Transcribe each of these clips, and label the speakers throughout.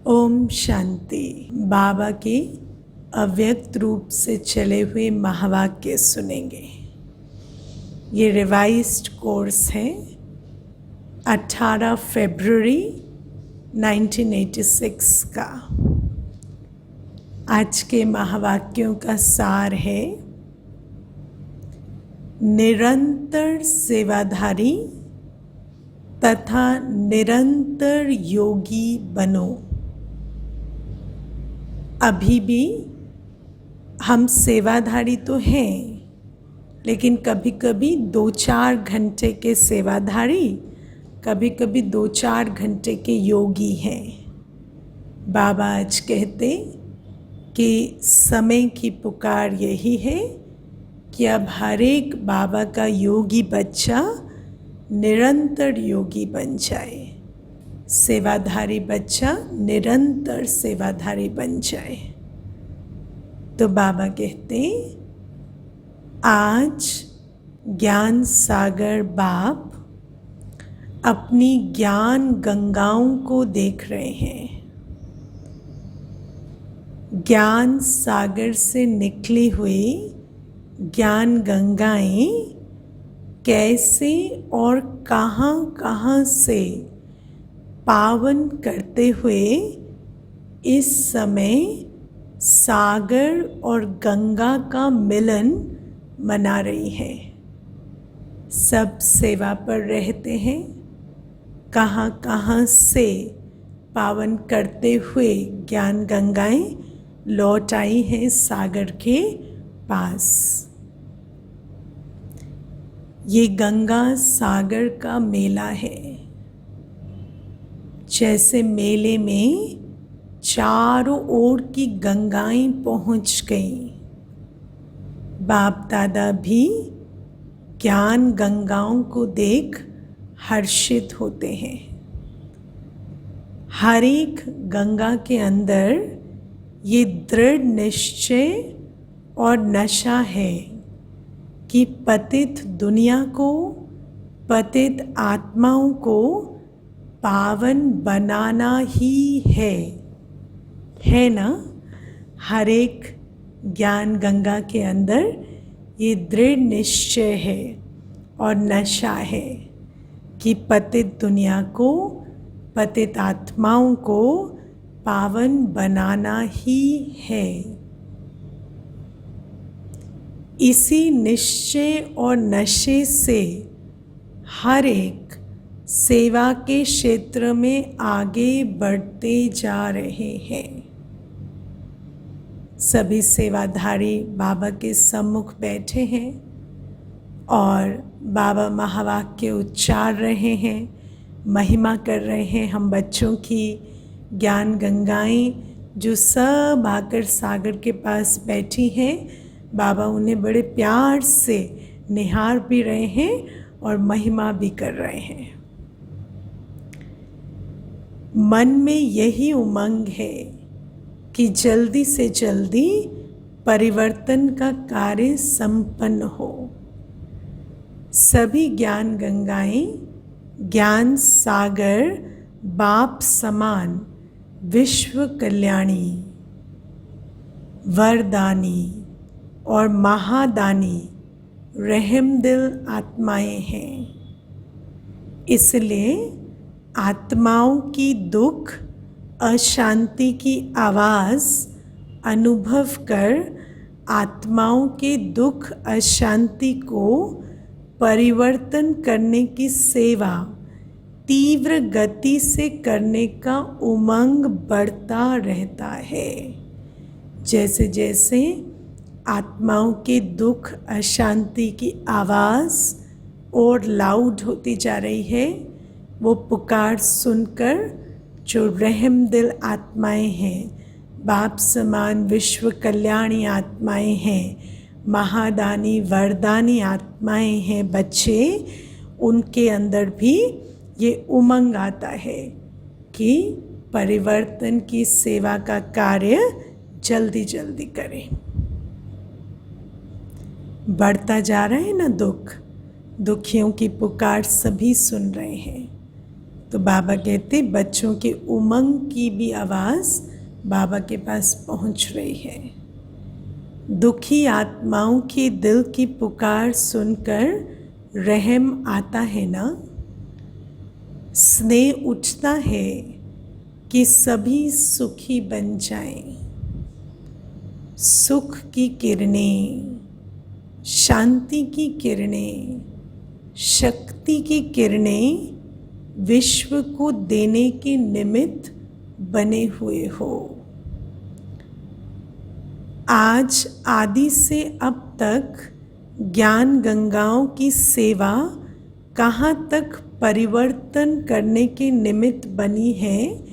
Speaker 1: ओम शांति। बाबा के अव्यक्त रूप से चले हुए महावाक्य सुनेंगे। ये रिवाइज्ड कोर्स है 18 फरवरी 1986 का। आज के महावाक्यों का सार है, निरंतर सेवाधारी तथा निरंतर योगी बनो। अभी भी हम सेवाधारी तो हैं, लेकिन कभी कभी 2-4 घंटे के सेवाधारी, कभी कभी 2-4 घंटे के योगी हैं। बाबा आज कहते कि समय की पुकार यही है कि अब हर एक बाबा का योगी बच्चा निरंतर योगी बन जाए, सेवाधारी बच्चा निरंतर सेवाधारी बन जाए। तो बाबा कहते, आज ज्ञान सागर बाप अपनी ज्ञान गंगाओं को देख रहे हैं। ज्ञान सागर से निकली हुई ज्ञान गंगाएं कैसे और कहाँ कहाँ से पावन करते हुए इस समय सागर और गंगा का मिलन मना रही है। सब सेवा पर रहते हैं, कहाँ कहाँ से पावन करते हुए ज्ञान गंगाएं लौट आई हैं सागर के पास। ये गंगा सागर का मेला है। जैसे मेले में चारों ओर की गंगाएं पहुंच गईं, बाप दादा भी ज्ञान गंगाओं को देख हर्षित होते हैं। हर एक गंगा के अंदर ये दृढ़ निश्चय और नशा है कि पतित दुनिया को, पतित आत्माओं को पावन बनाना ही है ना। हर एक ज्ञान गंगा के अंदर ये दृढ़ निश्चय है और नशा है कि पतित दुनिया को, पतित आत्माओं को पावन बनाना ही है। इसी निश्चय और नशे से हर एक सेवा के क्षेत्र में आगे बढ़ते जा रहे हैं। सभी सेवाधारी बाबा के सम्मुख बैठे हैं और बाबा महावाक्य उच्चार रहे हैं, महिमा कर रहे हैं। हम बच्चों की ज्ञान गंगाएं जो सब आकर सागर के पास बैठी हैं, बाबा उन्हें बड़े प्यार से निहार भी रहे हैं और महिमा भी कर रहे हैं। मन में यही उमंग है कि जल्दी से जल्दी परिवर्तन का कार्य संपन्न हो। सभी ज्ञान गंगाएं ज्ञान सागर बाप समान विश्व कल्याणी, वरदानी और महादानी रहमदिल आत्माएं हैं। इसलिए आत्माओं की दुख अशांति की आवाज़ अनुभव कर आत्माओं के दुख अशांति को परिवर्तन करने की सेवा तीव्र गति से करने का उमंग बढ़ता रहता है। जैसे जैसे आत्माओं के दुख अशांति की आवाज़ और लाउड होती जा रही है, वो पुकार सुनकर जो रहमदिल आत्माएं हैं, बाप समान विश्व कल्याणी आत्माएं हैं, महादानी वरदानी आत्माएं हैं बच्चे, उनके अंदर भी ये उमंग आता है कि परिवर्तन की सेवा का कार्य जल्दी जल्दी करें। बढ़ता जा रहा है ना दुख, दुखियों की पुकार सभी सुन रहे हैं। तो बाबा कहते बच्चों के उमंग की भी आवाज़ बाबा के पास पहुंच रही है। दुखी आत्माओं के दिल की पुकार सुनकर रहम आता है ना, स्नेह उठता है कि सभी सुखी बन जाएं। सुख की किरणें, शांति की किरणें, शक्ति की किरणें विश्व को देने के निमित्त बने हुए हो। आज आदि से अब तक ज्ञान गंगाओं की सेवा कहाँ तक परिवर्तन करने के निमित्त बनी है,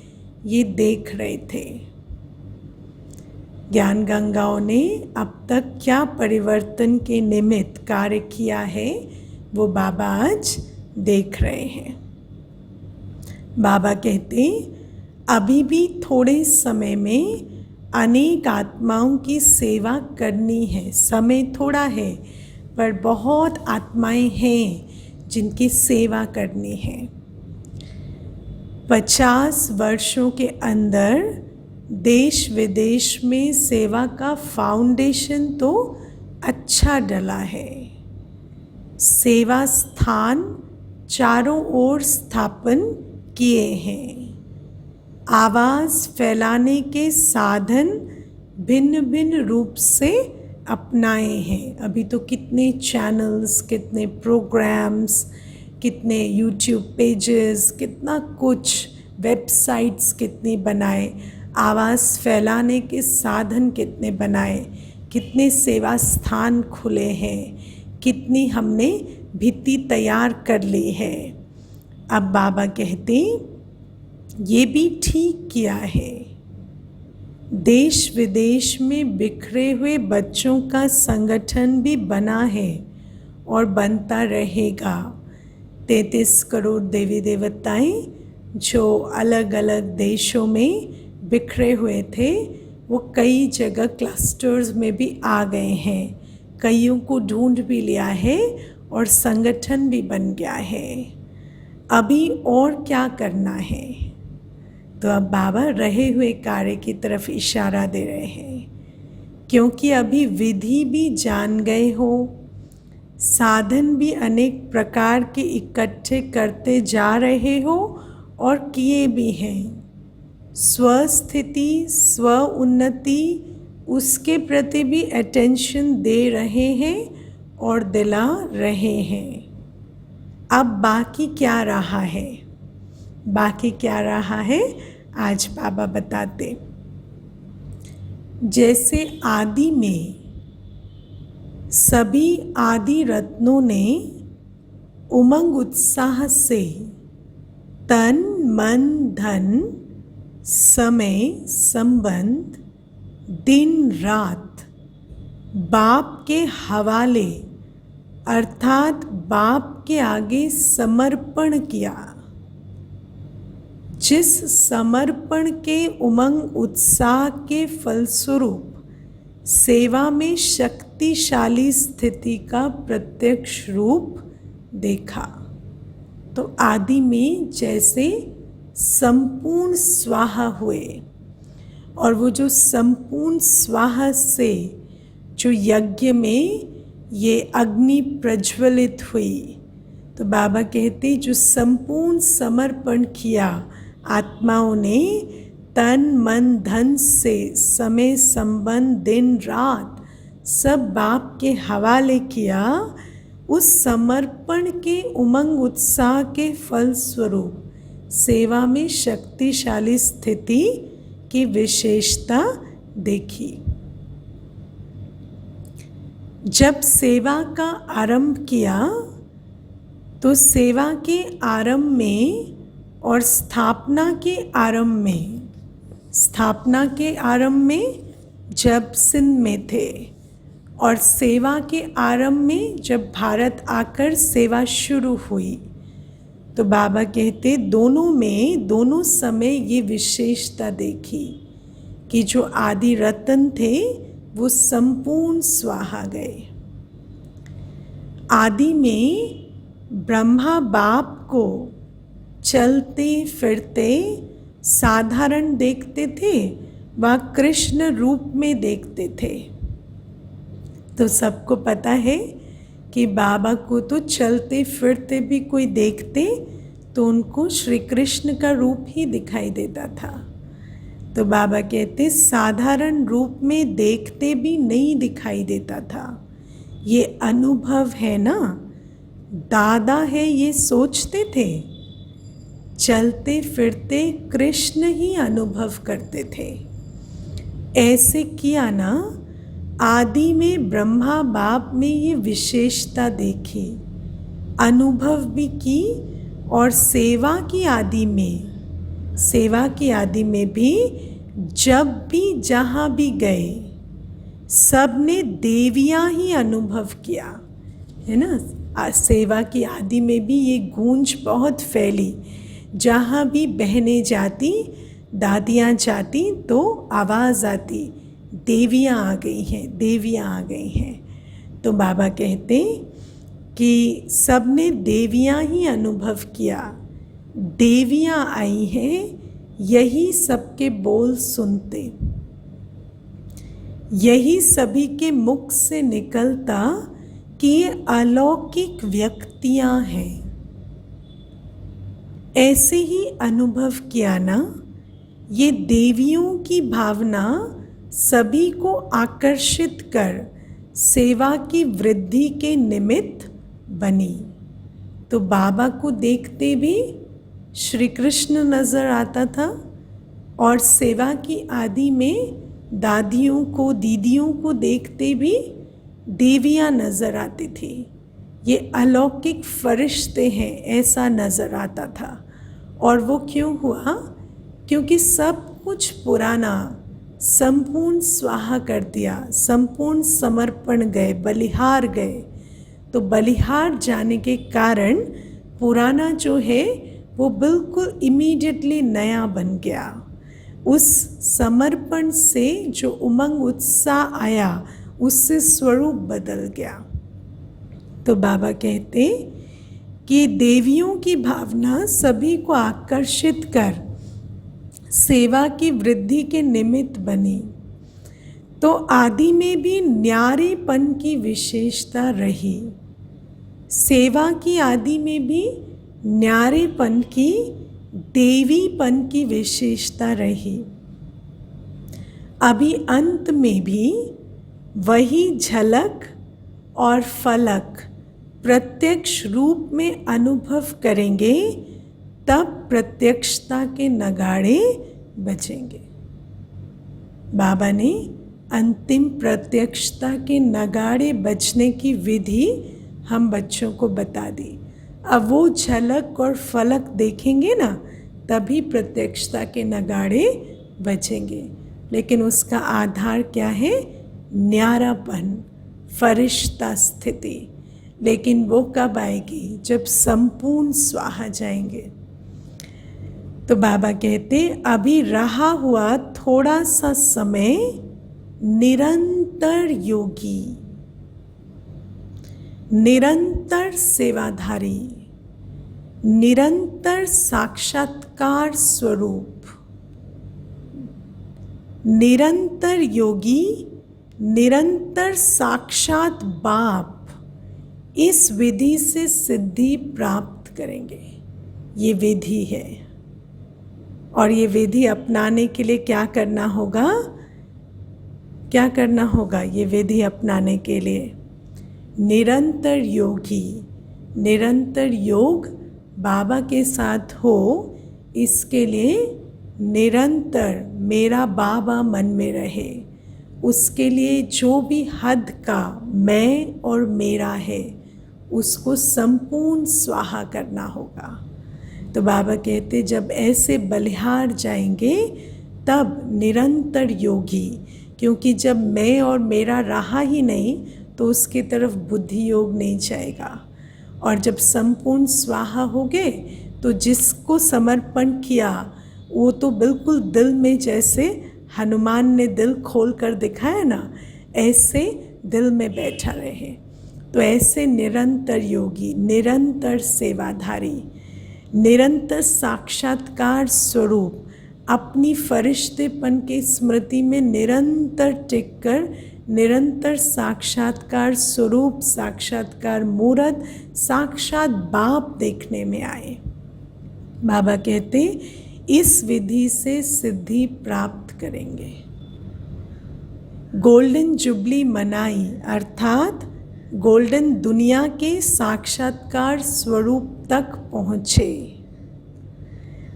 Speaker 1: ये देख रहे थे। ज्ञान गंगाओं ने अब तक क्या परिवर्तन के निमित्त कार्य किया है, वो बाबा आज देख रहे हैं। बाबा कहते अभी भी थोड़े समय में अनेक आत्माओं की सेवा करनी है। समय थोड़ा है पर बहुत आत्माएं हैं जिनकी सेवा करनी है। 50 वर्षों के अंदर देश विदेश में सेवा का फाउंडेशन तो अच्छा डला है। सेवा स्थान चारों ओर स्थापन किए हैं। आवाज़ फैलाने के साधन भिन्न भिन्न रूप से अपनाए हैं। अभी तो कितने चैनल्स, कितने प्रोग्राम्स, कितने यूट्यूब पेजेस, कितना कुछ, वेबसाइट्स कितनी बनाए, आवाज़ फैलाने के साधन कितने बनाए, कितने सेवा स्थान खुले हैं, कितनी हमने भित्ति तैयार कर ली है। अब बाबा कहते ये भी ठीक किया है। देश विदेश में बिखरे हुए बच्चों का संगठन भी बना है और बनता रहेगा। 33 करोड़ देवी देवताएं जो अलग अलग देशों में बिखरे हुए थे, वो कई जगह क्लस्टर्स में भी आ गए हैं। कईयों को ढूंढ भी लिया है और संगठन भी बन गया है। अभी और क्या करना है? तो अब बाबा रहे हुए कार्य की तरफ इशारा दे रहे हैं, क्योंकि अभी विधि भी जान गए हो, साधन भी अनेक प्रकार के इकट्ठे करते जा रहे हो और किए भी हैं। स्वस्थिति, स्व उन्नति, उसके प्रति भी अटेंशन दे रहे हैं और दिला रहे हैं। अब बाकी क्या रहा है? बाकी क्या रहा है आज बाबा बताते। जैसे आदि में सभी आदि रत्नों ने उमंग उत्साह से तन मन धन समय संबंध दिन रात बाप के हवाले अर्थात बाप के आगे समर्पण किया। जिस समर्पण के उमंग उत्साह के फलस्वरूप सेवा में शक्तिशाली स्थिति का प्रत्यक्ष रूप देखा। तो आदि में जैसे संपूर्ण स्वाहा हुए, और वो जो संपूर्ण स्वाहा से जो यज्ञ में ये अग्नि प्रज्वलित हुई, तो बाबा कहते जो संपूर्ण समर्पण किया आत्माओं ने तन मन धन से, समय संबंध दिन रात सब बाप के हवाले किया, उस समर्पण के उमंग उत्साह के फल स्वरूप सेवा में शक्तिशाली स्थिति की विशेषता देखी। जब सेवा का आरंभ किया तो सेवा के आरंभ में और स्थापना के आरंभ में, स्थापना के आरंभ में जब सिंध में थे और सेवा के आरंभ में जब भारत आकर सेवा शुरू हुई, तो बाबा कहते दोनों में दोनों समय ये विशेषता देखी कि जो आदि रतन थे वो संपूर्ण स्वाहा गए। आदि में ब्रह्मा बाप को चलते फिरते साधारण देखते थे व कृष्ण रूप में देखते थे। तो सबको पता है कि बाबा को तो चलते फिरते भी कोई देखते तो उनको श्री कृष्ण का रूप ही दिखाई देता था। तो बाबा कहते साधारण रूप में देखते भी नहीं दिखाई देता था। ये अनुभव है ना, दादा है ये सोचते थे, चलते फिरते कृष्ण ही अनुभव करते थे। ऐसे किया ना, आदि में ब्रह्मा बाप में ये विशेषता देखी, अनुभव भी की, और सेवा की आदि में भी जब भी जहाँ भी गए सब ने देवियाँ ही अनुभव किया, है ना। सेवा की आदि में भी ये गूंज बहुत फैली, जहाँ भी बहनें जाती, दादियाँ जाती तो आवाज़ आती, देवियाँ आ गई हैं, देवियाँ आ गई हैं। तो बाबा कहते कि सब ने देवियाँ ही अनुभव किया, देवियाँ आई हैं, यही सबके बोल सुनते, यही सभी के मुख से निकलता कि ये अलौकिक व्यक्तियाँ हैं। ऐसे ही अनुभव किया ना, ये देवियों की भावना सभी को आकर्षित कर सेवा की वृद्धि के निमित्त बनी। तो बाबा को देखते भी श्री कृष्ण नज़र आता था, और सेवा की आदि में दादियों को, दीदियों को देखते भी देवियाँ नज़र आती थी। ये अलौकिक फरिश्ते हैं ऐसा नज़र आता था। और वो क्यों हुआ? क्योंकि सब कुछ पुराना संपूर्ण स्वाहा कर दिया, संपूर्ण समर्पण गए, बलिहार गए। तो बलिहार जाने के कारण पुराना जो है वो बिल्कुल इमीडिएटली नया बन गया। उस समर्पण से जो उमंग उत्साह आया, उससे स्वरूप बदल गया। तो बाबा कहते कि देवियों की भावना सभी को आकर्षित कर सेवा की वृद्धि के निमित्त बनी। तो आदि में भी न्यारेपन की विशेषता रही, सेवा की आदि में भी न्यारेपन की, देवीपन की विशेषता रही। अभी अंत में भी वही झलक और फलक प्रत्यक्ष रूप में अनुभव करेंगे, तब प्रत्यक्षता के नगाड़े बजेंगे। बाबा ने अंतिम प्रत्यक्षता के नगाड़े बजने की विधि हम बच्चों को बता दी। अब वो झलक और फलक देखेंगे ना, तभी प्रत्यक्षता के नगाड़े बजेंगे। लेकिन उसका आधार क्या है? न्यारापन, फरिश्ता स्थिति। लेकिन वो कब आएगी? जब संपूर्ण स्वाहा जाएंगे। तो बाबा कहते अभी रहा हुआ थोड़ा सा समय निरंतर योगी, निरंतर सेवाधारी, निरंतर साक्षात्कार स्वरूप, निरंतर योगी, निरंतर साक्षात बाप, इस विधि से सिद्धि प्राप्त करेंगे। ये विधि है, और ये विधि अपनाने के लिए क्या करना होगा? क्या करना होगा? ये विधि अपनाने के लिए निरंतर योगी, निरंतर योग बाबा के साथ हो, इसके लिए निरंतर मेरा बाबा मन में रहे। उसके लिए जो भी हद का मैं और मेरा है, उसको संपूर्ण स्वाहा करना होगा। तो बाबा कहते जब ऐसे बलिहार जाएंगे तब निरंतर योगी, क्योंकि जब मैं और मेरा रहा ही नहीं तो उसकी तरफ बुद्धि योग नहीं जाएगा। और जब संपूर्ण स्वाहा हो गए तो जिसको समर्पण किया वो तो बिल्कुल दिल में, जैसे हनुमान ने दिल खोल कर दिखाया ना, ऐसे दिल में बैठा रहे। तो ऐसे निरंतर योगी, निरंतर सेवाधारी। निरंतर साक्षात्कार स्वरूप अपनी फरिश्तेपन के स्मृति में निरंतर टिककर निरंतर साक्षात्कार स्वरूप साक्षात्कार मूर्त साक्षात बाप देखने में आए। बाबा कहते इस विधि से सिद्धि प्राप्त करेंगे। गोल्डन जुबली मनाई अर्थात गोल्डन दुनिया के साक्षात्कार स्वरूप तक पहुँचे।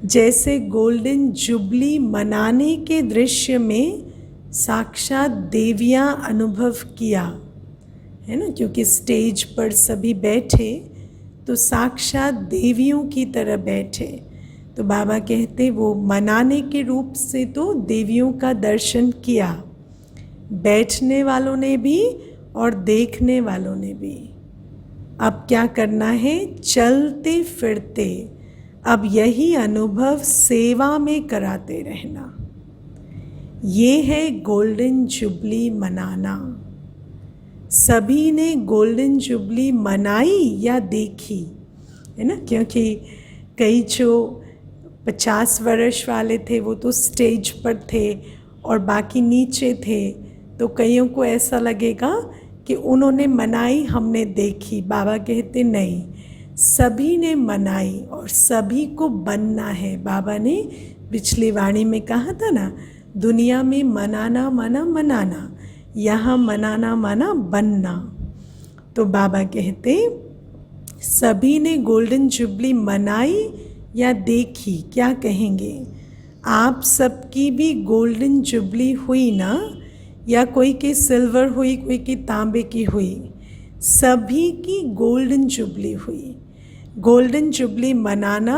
Speaker 1: जैसे गोल्डन जुबली मनाने के दृश्य में साक्षात देवियाँ अनुभव किया है ना, क्योंकि स्टेज पर सभी बैठे तो साक्षात देवियों की तरह बैठे। तो बाबा कहते वो मनाने के रूप से तो देवियों का दर्शन किया, बैठने वालों ने भी और देखने वालों ने भी। अब क्या करना है, चलते फिरते अब यही अनुभव सेवा में कराते रहना। ये है गोल्डन जुबली मनाना। सभी ने गोल्डन जुबली मनाई या देखी है ना, क्योंकि कई जो 50 वर्ष वाले थे वो तो स्टेज पर थे और बाकी नीचे थे, तो कईयों को ऐसा लगेगा कि उन्होंने मनाई हमने देखी। बाबा कहते नहीं, सभी ने मनाई और सभी को बनना है। बाबा ने पिछली वाणी में कहा था ना, दुनिया में मनाना माना मनाना, यहाँ मनाना माना बनना। तो बाबा कहते सभी ने गोल्डन जुबली मनाई या देखी। क्या कहेंगे, आप सबकी भी गोल्डन जुबली हुई ना, या कोई की सिल्वर हुई, कोई की तांबे की हुई, सभी की गोल्डन जुबली हुई। गोल्डन जुबली मनाना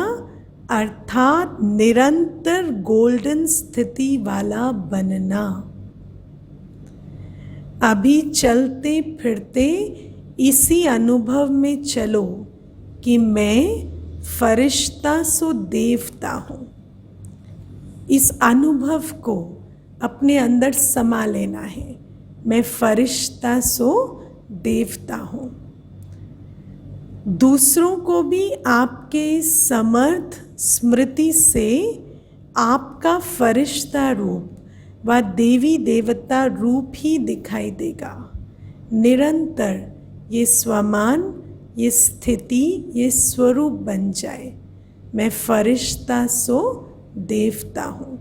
Speaker 1: अर्थात निरंतर गोल्डन स्थिति वाला बनना। अभी चलते फिरते इसी अनुभव में चलो कि मैं फरिश्ता सो देवता हूँ। इस अनुभव को अपने अंदर समा लेना है, मैं फरिश्ता सो देवता हूँ। दूसरों को भी आपके समर्थ स्मृति से आपका फरिश्ता रूप व देवी देवता रूप ही दिखाई देगा। निरंतर ये स्वमान, ये स्थिति, ये स्वरूप बन जाए, मैं फरिश्ता सो देवता हूँ।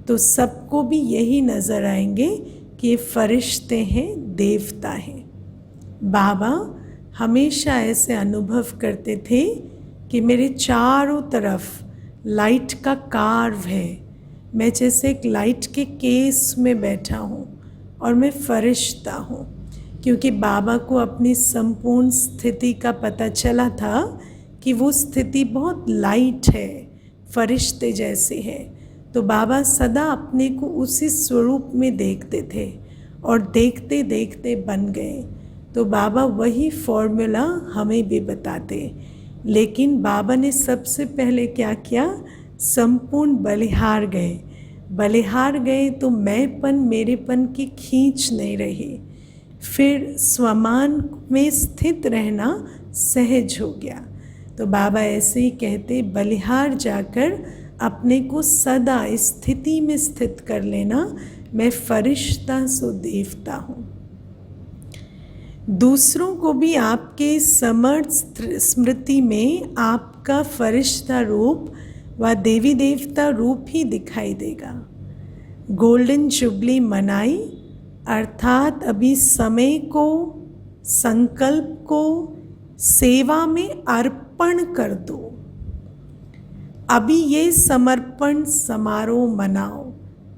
Speaker 1: तो सबको भी यही नज़र आएंगे कि ये फरिश्ते हैं, देवता हैं। बाबा हमेशा ऐसे अनुभव करते थे कि मेरे चारों तरफ लाइट का कार्व है, मैं जैसे एक लाइट के केस में बैठा हूँ और मैं फरिश्ता हूँ। क्योंकि बाबा को अपनी संपूर्ण स्थिति का पता चला था कि वो स्थिति बहुत लाइट है, फरिश्ते जैसे है। तो बाबा सदा अपने को उसी स्वरूप में देखते थे और देखते देखते बन गए। तो बाबा वही फॉर्मूला हमें भी बताते। लेकिन बाबा ने सबसे पहले क्या किया, संपूर्ण बलिहार गए। बलिहार गए तो मैंपन मेरेपन की खींच नहीं रही, फिर स्वमान में स्थित रहना सहज हो गया। तो बाबा ऐसे ही कहते, बलिहार जाकर अपने को सदा स्थिति में स्थित कर लेना, मैं फरिश्ता सो देवता हूँ। दूसरों को भी आपके समर्थ स्मृति में आपका फरिश्ता रूप व देवी देवता रूप ही दिखाई देगा। गोल्डन जुबली मनाई अर्थात अभी समय को, संकल्प को सेवा में अर्पण कर दो। अभी ये समर्पण समारोह मनाओ।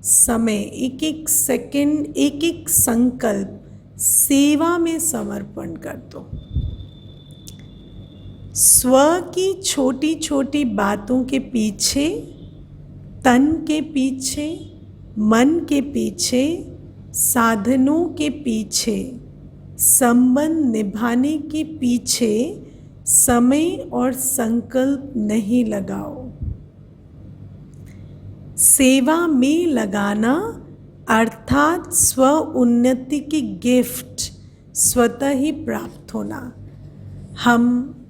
Speaker 1: समय, एक एक सेकंड, एक एक संकल्प सेवा में समर्पण कर दो। स्व की छोटी छोटी बातों के पीछे, तन के पीछे, मन के पीछे, साधनों के पीछे, संबंध निभाने के पीछे समय और संकल्प नहीं लगाओ। सेवा में लगाना अर्थात स्व उन्नति की गिफ्ट स्वतः ही प्राप्त होना। हम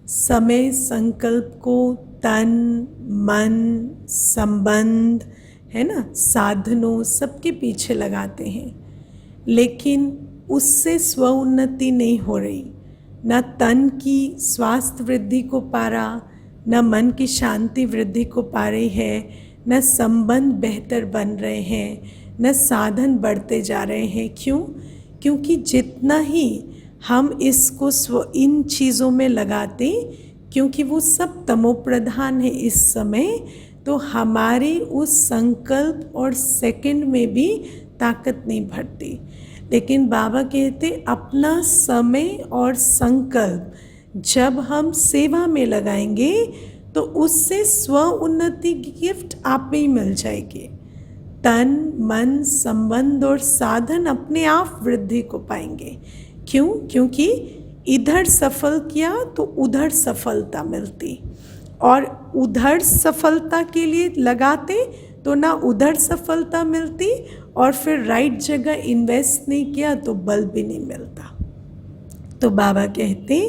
Speaker 1: समय संकल्प को तन मन संबंध है ना, साधनों सबके पीछे लगाते हैं, लेकिन उससे स्व उन्नति नहीं हो रही। न तन की स्वास्थ्य वृद्धि को पा रहा, न मन की शांति वृद्धि को पा रही है, न संबंध बेहतर बन रहे हैं, न साधन बढ़ते जा रहे हैं। क्यों? क्योंकि जितना ही हम इसको इन चीज़ों में लगाते, क्योंकि वो सब तमोप्रधान है इस समय, तो हमारे उस संकल्प और सेकंड में भी ताकत नहीं भरती। लेकिन बाबा कहते अपना समय और संकल्प जब हम सेवा में लगाएंगे तो उससे स्व उन्नति की गिफ्ट आप में ही मिल जाएगी। तन मन संबंध और साधन अपने आप वृद्धि को पाएंगे। क्यों? क्योंकि इधर सफल किया तो उधर सफलता मिलती, और उधर सफलता के लिए लगाते तो ना उधर सफलता मिलती, और फिर राइट जगह इन्वेस्ट नहीं किया तो बल भी नहीं मिलता। तो बाबा कहते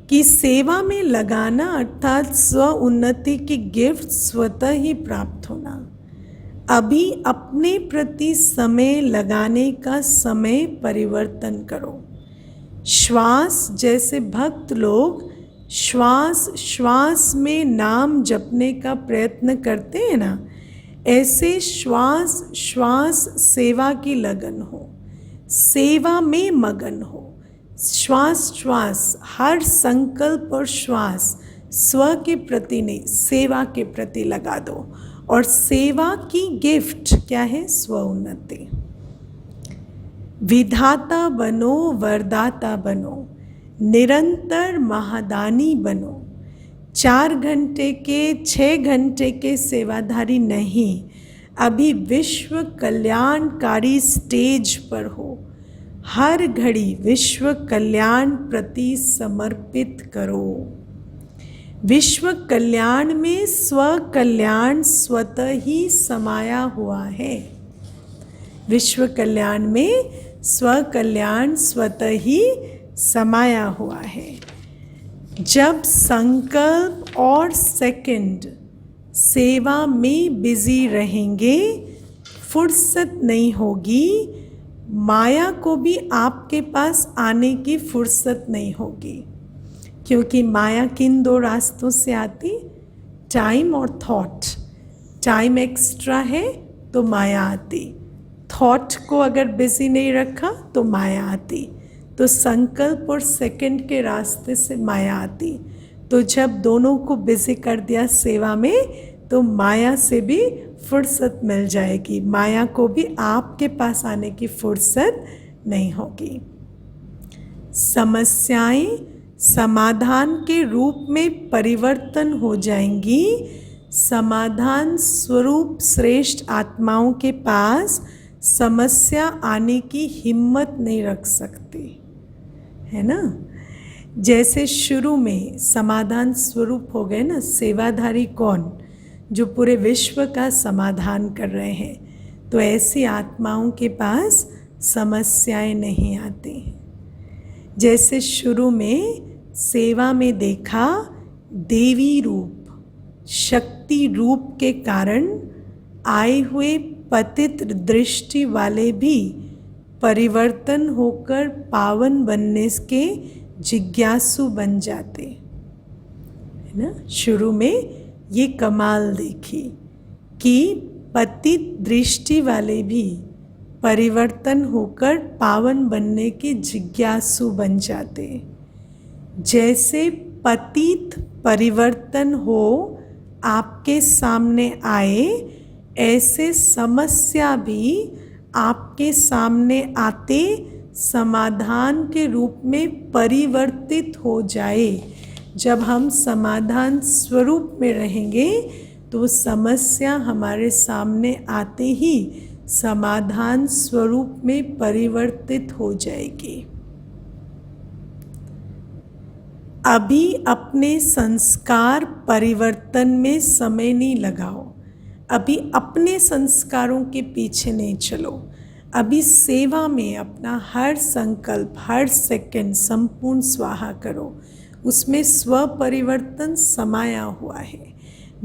Speaker 1: कि सेवा में लगाना अर्थात स्व उन्नति की गिफ्ट स्वतः ही प्राप्त होना। अभी अपने प्रति समय लगाने का समय परिवर्तन करो। श्वास, जैसे भक्त लोग श्वास श्वास में नाम जपने का प्रयत्न करते हैं ना, ऐसे श्वास श्वास सेवा की लगन हो, सेवा में मगन हो। श्वास श्वास हर संकल्प और श्वास स्व के प्रति नहीं, सेवा के प्रति लगा दो। और सेवा की गिफ्ट क्या है? स्व उन्नति। विधाता बनो, वरदाता बनो, निरंतर महादानी बनो। 4 घंटे के 6 घंटे के सेवाधारी नहीं, अभी विश्व कल्याणकारी स्टेज पर हो। हर घड़ी विश्व कल्याण प्रति समर्पित करो। विश्व कल्याण में स्व कल्याण स्वतः ही समाया हुआ है। विश्व कल्याण में स्व कल्याण स्वतः ही समाया हुआ है। जब संकल्प और सेकंड सेवा में बिजी रहेंगे, फुर्सत नहीं होगी, माया को भी आपके पास आने की फुर्सत नहीं होगी। क्योंकि माया किन 2 रास्तों से आती? टाइम और थॉट। टाइम एक्स्ट्रा है तो माया आती, थॉट को अगर बिजी नहीं रखा तो माया आती। तो संकल्प और सेकंड के रास्ते से माया आती। तो जब दोनों को बिजी कर दिया सेवा में, तो माया से भी फुर्सत मिल जाएगी, माया को भी आपके पास आने की फुर्सत नहीं होगी। समस्याएं समाधान के रूप में परिवर्तन हो जाएंगी। समाधान स्वरूप श्रेष्ठ आत्माओं के पास समस्या आने की हिम्मत नहीं रख सकती, है ना। जैसे शुरू में समाधान स्वरूप हो गए ना, सेवाधारी कौन? जो पूरे विश्व का समाधान कर रहे हैं। तो ऐसी आत्माओं के पास समस्याएं नहीं आती। जैसे शुरू में सेवा में देखा, देवी रूप शक्ति रूप के कारण आए हुए पतित दृष्टि वाले भी परिवर्तन होकर पावन बनने के जिज्ञासु बन जाते, है ना। शुरू में ये कमाल देखी कि पतित दृष्टि वाले भी परिवर्तन होकर पावन बनने के जिज्ञासु बन जाते। जैसे पतित परिवर्तन हो आपके सामने आए, ऐसे समस्या भी आपके सामने आते समाधान के रूप में परिवर्तित हो जाए। जब हम समाधान स्वरूप में रहेंगे तो समस्या हमारे सामने आते ही समाधान स्वरूप में परिवर्तित हो जाएगी। अभी अपने संस्कार परिवर्तन में समय नहीं लगाओ, अभी अपने संस्कारों के पीछे नहीं चलो। अभी सेवा में अपना हर संकल्प, हर सेकंड संपूर्ण स्वाहा करो। उसमें स्व परिवर्तन समाया हुआ है।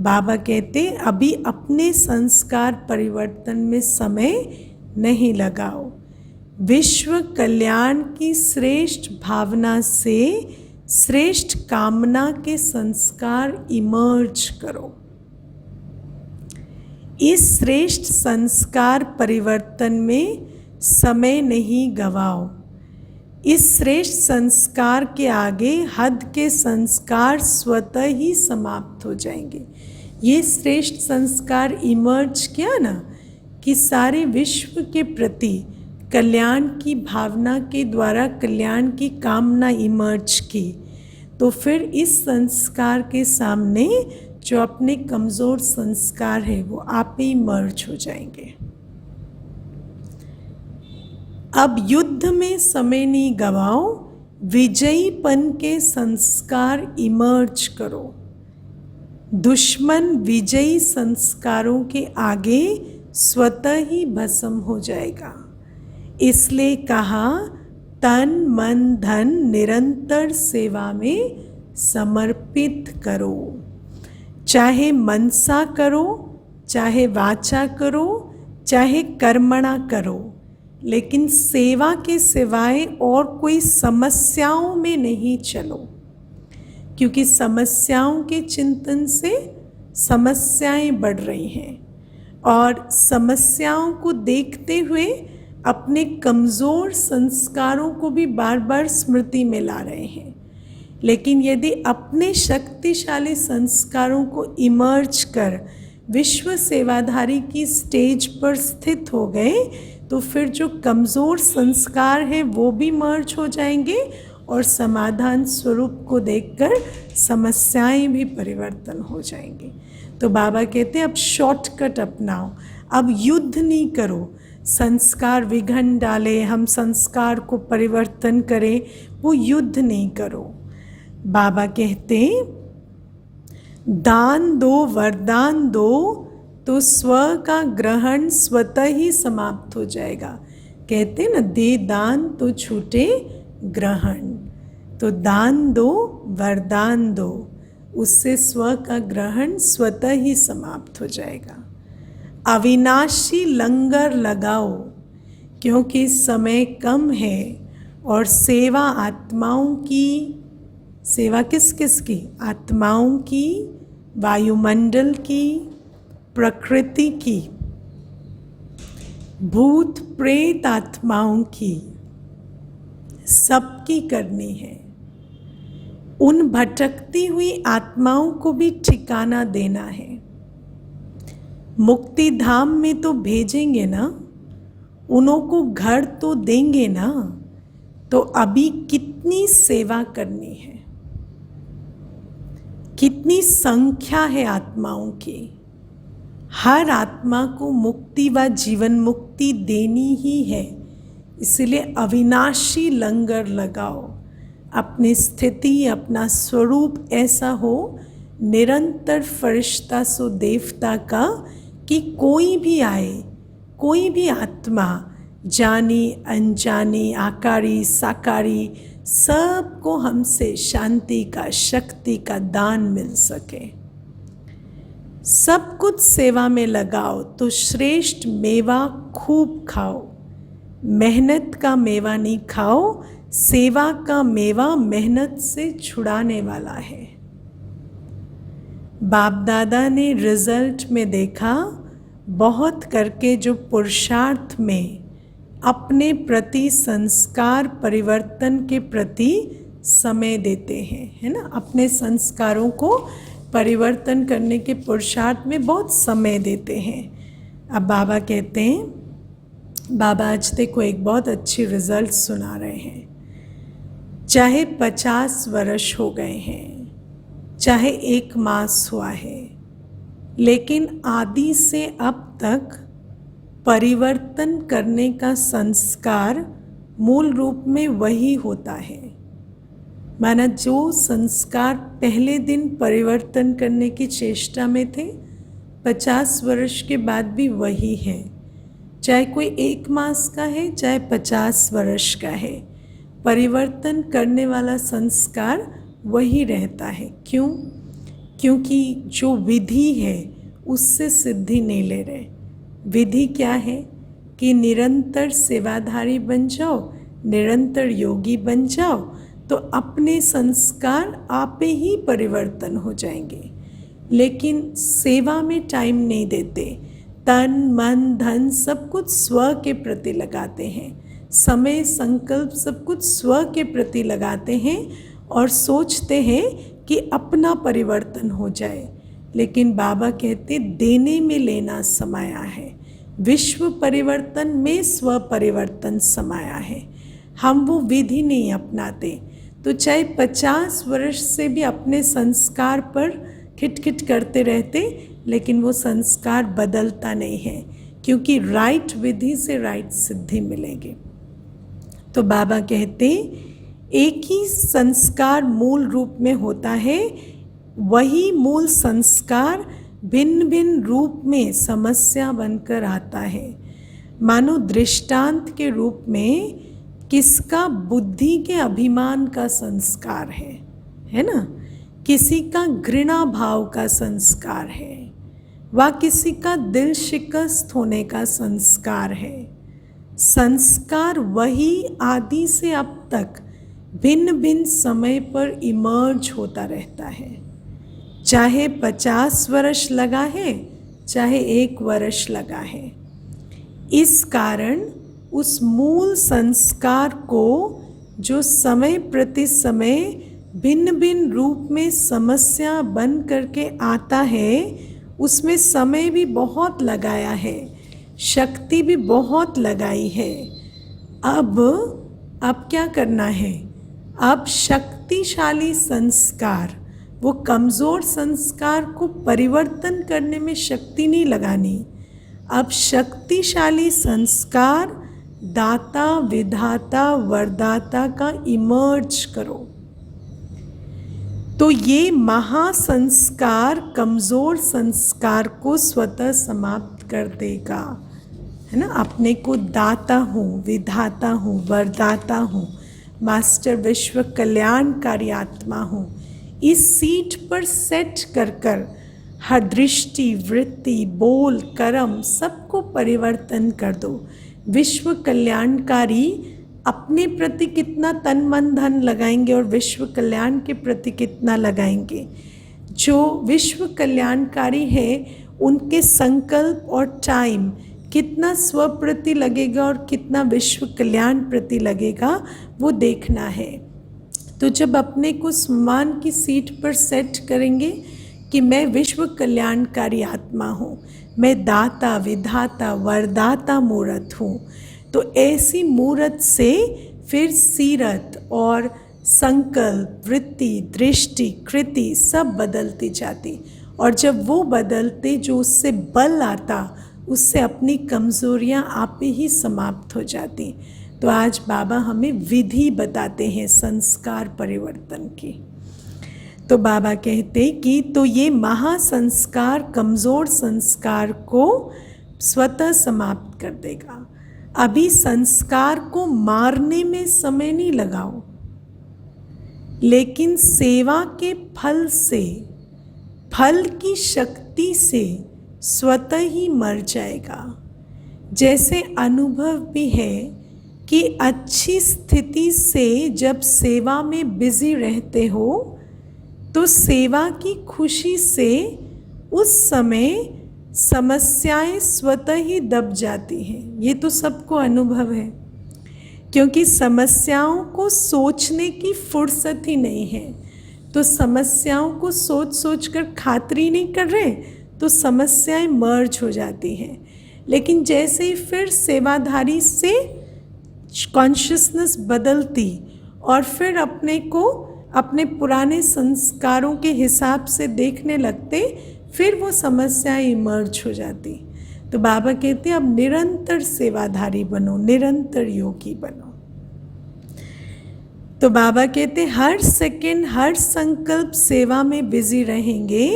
Speaker 1: बाबा कहते अभी अपने संस्कार परिवर्तन में समय नहीं लगाओ, विश्व कल्याण की श्रेष्ठ भावना से श्रेष्ठ कामना के संस्कार इमर्ज करो। इस श्रेष्ठ संस्कार परिवर्तन में समय नहीं गवाओ। इस श्रेष्ठ संस्कार के आगे हद के संस्कार स्वतः ही समाप्त हो जाएंगे। ये श्रेष्ठ संस्कार इमर्ज किया ना कि सारे विश्व के प्रति कल्याण की भावना के द्वारा कल्याण की कामना इमर्ज की, तो फिर इस संस्कार के सामने जो अपने कमज़ोर संस्कार है वो आप ही मर्ज हो जाएंगे। अब युद्ध में समय नहीं गवाओ, विजयीपन के संस्कार इमर्ज करो। दुश्मन विजयी संस्कारों के आगे स्वतः ही भस्म हो जाएगा। इसलिए कहा तन मन धन निरंतर सेवा में समर्पित करो। चाहे मनसा करो, चाहे वाचा करो, चाहे कर्मणा करो, लेकिन सेवा के सिवाय और कोई समस्याओं में नहीं चलो, क्योंकि समस्याओं के चिंतन से समस्याएं बढ़ रही हैं और समस्याओं को देखते हुए अपने कमज़ोर संस्कारों को भी बार बार स्मृति में ला रहे हैं। लेकिन यदि अपने शक्तिशाली संस्कारों को इमर्ज कर विश्व सेवाधारी की स्टेज पर स्थित हो गए, तो फिर जो कमज़ोर संस्कार है वो भी मर्ज हो जाएंगे और समाधान स्वरूप को देखकर समस्याएं भी परिवर्तन हो जाएंगी। तो बाबा कहते हैं अब शॉर्टकट अपनाओ, अब युद्ध नहीं करो। संस्कार विघन डाले, हम संस्कार को परिवर्तन करें, वो युद्ध नहीं करो। बाबा कहते दान दो, वरदान दो, तो स्व का ग्रहण स्वतः ही समाप्त हो जाएगा। कहते ना दे दान तो छूटे ग्रहण। तो दान दो, वरदान दो, उससे स्व का ग्रहण स्वतः ही समाप्त हो जाएगा। अविनाशी लंगर लगाओ, क्योंकि समय कम है और सेवा आत्माओं की, सेवा किस किस की? आत्माओं की, वायुमंडल की, प्रकृति की, भूत प्रेत आत्माओं की, सबकी करनी है। उन भटकती हुई आत्माओं को भी ठिकाना देना है। मुक्ति धाम में तो भेजेंगे ना, उन्हों को घर तो देंगे ना, तो अभी कितनी सेवा करनी है, कितनी संख्या है आत्माओं की। हर आत्मा को मुक्ति व जीवन मुक्ति देनी ही है। इसलिए अविनाशी लंगर लगाओ। अपनी स्थिति, अपना स्वरूप ऐसा हो निरंतर फरिश्ता सो देवता का कि कोई भी आए, कोई भी आत्मा, जानी अनजानी, आकारी साकारी, सबको हमसे शांति का, शक्ति का दान मिल सके। सब कुछ सेवा में लगाओ तो श्रेष्ठ मेवा खूब खाओ। मेहनत का मेवा नहीं खाओ, सेवा का मेवा मेहनत से छुड़ाने वाला है। बाप दादा ने रिजल्ट में देखा, बहुत करके जो पुरुषार्थ में अपने प्रति संस्कार परिवर्तन के प्रति समय देते हैं, है ना, अपने संस्कारों को परिवर्तन करने के पुरुषार्थ में बहुत समय देते हैं। अब बाबा कहते हैं, बाबा आज देखो एक बहुत अच्छी रिजल्ट सुना रहे हैं। चाहे 50 वर्ष हो गए हैं, चाहे 1 मास हुआ है, लेकिन आदि से अब तक परिवर्तन करने का संस्कार मूल रूप में वही होता है। माना जो संस्कार पहले दिन परिवर्तन करने की चेष्टा में थे, 50 वर्ष के बाद भी वही है। चाहे कोई 1 मास का है, चाहे 50 वर्ष का है, परिवर्तन करने वाला संस्कार वही रहता है। क्यों? क्योंकि जो विधि है उससे सिद्धि नहीं ले रहे। विधि क्या है कि निरंतर सेवाधारी बन जाओ, निरंतर योगी बन जाओ, तो अपने संस्कार आपे ही परिवर्तन हो जाएंगे। लेकिन सेवा में टाइम नहीं देते, तन मन धन सब कुछ स्व के प्रति लगाते हैं, समय संकल्प सब कुछ स्व के प्रति लगाते हैं और सोचते हैं कि अपना परिवर्तन हो जाए। लेकिन बाबा कहते देने में लेना समाया है, विश्व परिवर्तन में स्व परिवर्तन समाया है। हम वो विधि नहीं अपनाते, तो चाहे 50 वर्ष से भी अपने संस्कार पर खिटखिट करते रहते, लेकिन वो संस्कार बदलता नहीं है, क्योंकि राइट विधि से राइट सिद्धि मिलेगी। तो बाबा कहते एक ही संस्कार मूल रूप में होता है, वही मूल संस्कार भिन्न भिन्न रूप में समस्या बनकर आता है। मानो दृष्टांत के रूप में किसका बुद्धि के अभिमान का संस्कार है ना, किसी का घृणा भाव का संस्कार है, व किसी का दिल शिकस्त होने का संस्कार है। संस्कार वही आदि से अब तक भिन्न भिन्न समय पर इमर्ज होता रहता है, चाहे 50 वर्ष लगा है, चाहे 1 वर्ष लगा है। इस कारण उस मूल संस्कार को जो समय प्रति समय भिन्न भिन्न रूप में समस्या बन करके आता है, उसमें समय भी बहुत लगाया है, शक्ति भी बहुत लगाई है। अब क्या करना है? अब शक्तिशाली संस्कार, वो कमज़ोर संस्कार को परिवर्तन करने में शक्ति नहीं लगानी। अब शक्तिशाली संस्कार दाता विधाता वरदाता का इमर्ज करो, तो ये महासंस्कार कमज़ोर संस्कार को स्वतः समाप्त कर देगा, है ना। अपने को दाता हूँ, विधाता हूँ, वरदाता हूँ, मास्टर विश्व कल्याणकारी आत्मा हूँ, इस सीट पर सेट कर हर दृष्टि वृत्ति बोल कर्म सबको परिवर्तन कर दो। विश्व कल्याणकारी अपने प्रति कितना तन मन धन लगाएंगे और विश्व कल्याण के प्रति कितना लगाएंगे। जो विश्व कल्याणकारी है उनके संकल्प और टाइम कितना स्व प्रति लगेगा और कितना विश्व कल्याण प्रति लगेगा, वो देखना है। तो जब अपने को सम्मान की सीट पर सेट करेंगे कि मैं विश्व कल्याणकारी आत्मा हूँ, मैं दाता विधाता वरदाता मूर्त हूँ, तो ऐसी मूर्त से फिर सीरत और संकल्प वृत्ति दृष्टि कृति सब बदलती जाती, और जब वो बदलते जो उससे बल आता, उससे अपनी कमज़ोरियाँ आप ही समाप्त हो जाती। तो आज बाबा हमें विधि बताते हैं संस्कार परिवर्तन की। तो बाबा कहते कि तो ये महासंस्कार कमज़ोर संस्कार को स्वतः समाप्त कर देगा। अभी संस्कार को मारने में समय नहीं लगाओ, लेकिन सेवा के फल से, फल की शक्ति से स्वतः ही मर जाएगा। जैसे अनुभव भी है कि अच्छी स्थिति से जब सेवा में बिजी रहते हो तो सेवा की खुशी से उस समय समस्याएं स्वतः ही दब जाती हैं। ये तो सबको अनुभव है, क्योंकि समस्याओं को सोचने की फुर्सत ही नहीं है। तो समस्याओं को सोच सोच कर खातरी नहीं कर रहे, तो समस्याएं मर्ज हो जाती हैं। लेकिन जैसे ही फिर सेवाधारी से कॉन्शियसनेस बदलती और फिर अपने को अपने पुराने संस्कारों के हिसाब से देखने लगते, फिर वो समस्याएं इमर्ज हो जाती। तो बाबा कहते हैं अब निरंतर सेवाधारी बनो, निरंतर योगी बनो। तो बाबा कहते हर सेकंड हर संकल्प सेवा में बिजी रहेंगे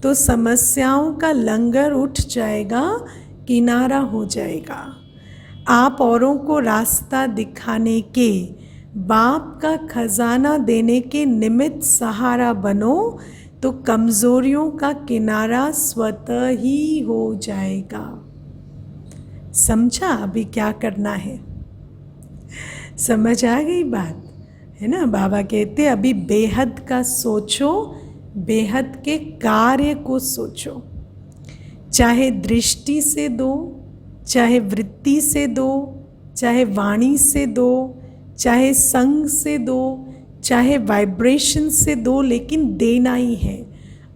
Speaker 1: तो समस्याओं का लंगर उठ जाएगा, किनारा हो जाएगा। आप औरों को रास्ता दिखाने के बाप का खजाना देने के निमित्त सहारा बनो तो कमजोरियों का किनारा स्वतः ही हो जाएगा। समझा अभी क्या करना है? समझ आ गई बात है ना? बाबा कहते अभी बेहद का सोचो, बेहद के कार्य को सोचो। चाहे दृष्टि से दो, चाहे वृत्ति से दो, चाहे वाणी से दो, चाहे संग से दो, चाहे वाइब्रेशन से दो, लेकिन देना ही है।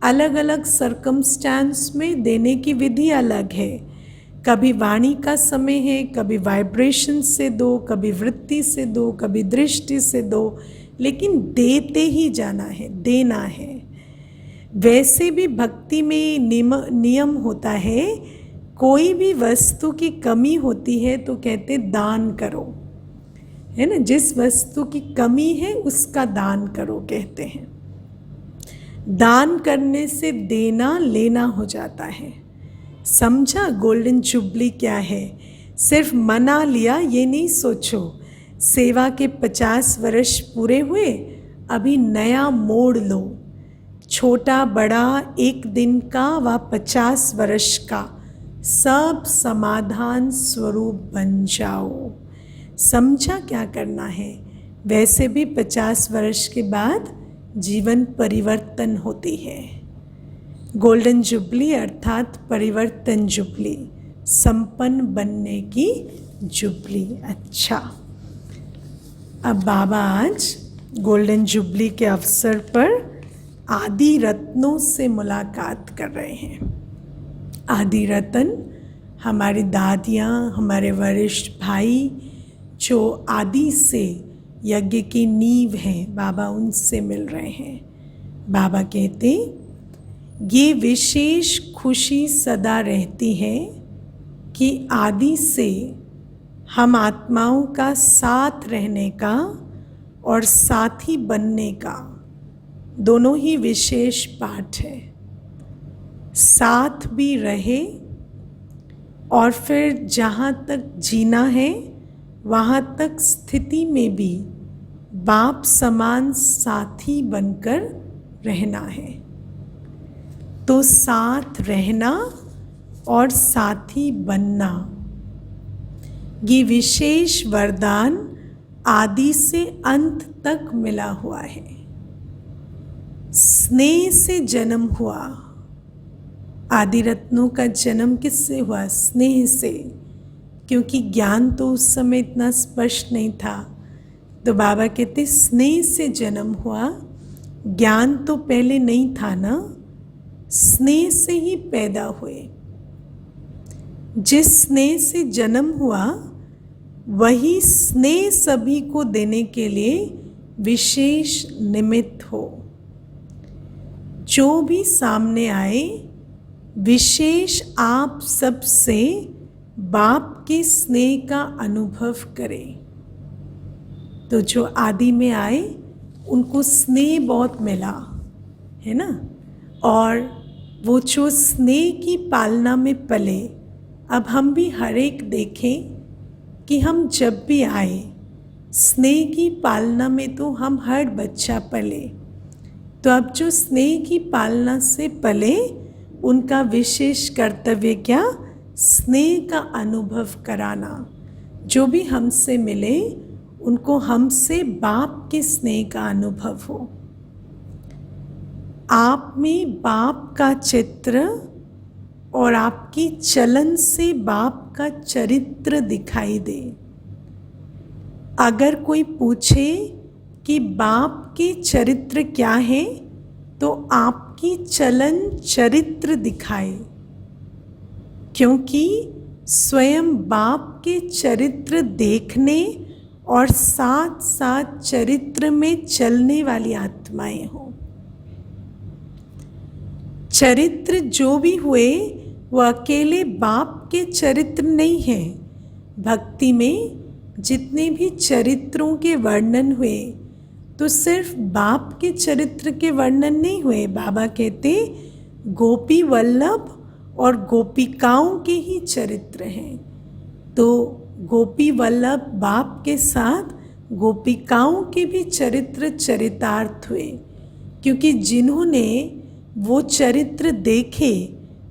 Speaker 1: अलग अलग सर्कमस्टांस में देने की विधि अलग है। कभी वाणी का समय है, कभी वाइब्रेशन से दो, कभी वृत्ति से दो, कभी दृष्टि से दो, लेकिन देते ही जाना है, देना है। वैसे भी भक्ति में नियम होता है, कोई भी वस्तु की कमी होती है तो कहते दान करो, है ना? जिस वस्तु की कमी है उसका दान करो कहते हैं। दान करने से देना लेना हो जाता है। समझा गोल्डन जुबली क्या है? सिर्फ मना लिया ये नहीं सोचो। सेवा के 50 वर्ष पूरे हुए, अभी नया मोड़ लो। छोटा बड़ा, एक दिन का व 50 वर्ष का, सब समाधान स्वरूप बन जाओ। समझा क्या करना है? वैसे भी 50 वर्ष के बाद जीवन परिवर्तन होती है। गोल्डन जुबली अर्थात परिवर्तन जुबली, संपन्न बनने की जुबली। अच्छा, अब बाबा आज गोल्डन जुबली के अवसर पर आदि रत्नों से मुलाकात कर रहे हैं। आदि रत्न हमारी दादियाँ, हमारे वरिष्ठ भाई जो आदि से यज्ञ की नींव हैं, बाबा उनसे मिल रहे हैं। बाबा कहते ये विशेष खुशी सदा रहती है कि आदि से हम आत्माओं का साथ रहने का और साथी बनने का दोनों ही विशेष पाठ है। साथ भी रहे और फिर जहाँ तक जीना है वहाँ तक स्थिति में भी बाप समान साथी बनकर रहना है। तो साथ रहना और साथी बनना, ये विशेष वरदान आदि से अंत तक मिला हुआ है। स्नेह से जन्म हुआ। आदि रत्नों का जन्म किससे हुआ? स्नेह से, क्योंकि ज्ञान तो उस समय इतना स्पष्ट नहीं था। तो बाबा कहते स्नेह से जन्म हुआ। ज्ञान तो पहले नहीं था ना, स्नेह से ही पैदा हुए। जिस स्नेह से जन्म हुआ वही स्नेह सभी को देने के लिए विशेष निमित्त हो। जो भी सामने आए विशेष आप सबसे बाप के स्नेह का अनुभव करें। तो जो आदि में आए उनको स्नेह बहुत मिला, है ना? और वो जो स्नेह की पालना में पले, अब हम भी हर एक देखें कि हम जब भी आए स्नेह की पालना में, तो हम हर बच्चा पले। तो अब जो स्नेह की पालना से पले उनका विशेष कर्तव्य क्या? स्नेह का अनुभव कराना। जो भी हमसे मिले उनको हमसे बाप के स्नेह का अनुभव हो। आप में बाप का चित्र और आपकी चलन से बाप का चरित्र दिखाई दे। अगर कोई पूछे कि बाप के चरित्र क्या है, तो आपकी चलन चरित्र दिखाए, क्योंकि स्वयं बाप के चरित्र देखने और साथ साथ चरित्र में चलने वाली आत्माएं हो। चरित्र जो भी हुए वो अकेले बाप के चरित्र नहीं है। भक्ति में जितने भी चरित्रों के वर्णन हुए तो सिर्फ बाप के चरित्र के वर्णन नहीं हुए। बाबा कहते गोपी वल्लभ और गोपिकाओं के ही चरित्र हैं। तो गोपी वल्लभ बाप के साथ गोपिकाओं के भी चरित्र चरितार्थ हुए, क्योंकि जिन्होंने वो चरित्र देखे